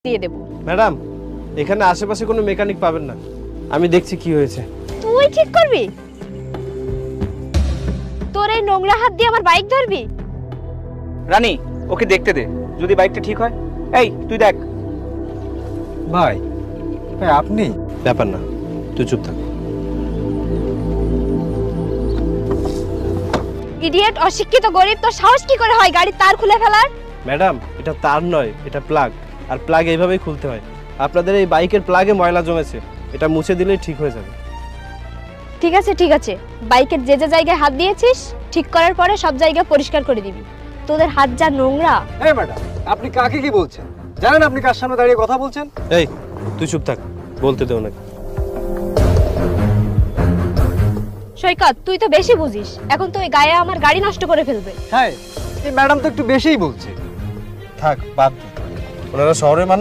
দিয়ে দেব। ম্যাডাম, এখানে আশেপাশে কোনো মেকানিক পাবেন না, আমি দেখছি কি হয়েছে। তুই ঠিক করবি? তোর এই নোংরা হাত দিয়ে আমার বাইক ধরবি? রানী, ওকে দেখতে দে, যদি বাইকটা ঠিক হয়। এই তুই দেখ। ভাই ভাই আপনি? ব্যাপার না, তুই চুপ থাক। ইডিয়েট, অশিক্ষিত গরিব, তোর সাহস কি করে হয় গাড়ির তার খুলে ফেলার? ম্যাডাম, এটা তার নয়, এটা প্লাগ, আর প্লাগ এইভাবেই খুলতে হয়। আপনাদের এই বাইকের প্লাগে ময়লা জমেছে, এটা মুছে দিলেই ঠিক হয়ে যাবে। ঠিক আছে ঠিক আছে, বাইকের যে যে জায়গায় হাত দিয়েছিস ঠিক করার পরে সব জায়গা পরিষ্কার করে দিবি। তোদের হাত যা নোংরা। এই ম্যাডাম, আপনি কাকে কি বলছেন? জানেন আপনি কার সামনে দাঁড়িয়ে কথা বলছেন? এই তুই চুপ থাক, বলতে দে ওনাকে। সৈকত, তুই তো বেশি বুঝিস, এখন তো ওই গায়ে আমার গাড়ি নষ্ট করে ফেলবে। হ্যাঁ, এই ম্যাডাম তো একটু বেশিই বলছে। থাক, বাদ দে। ওনারা শহরের মানুষ,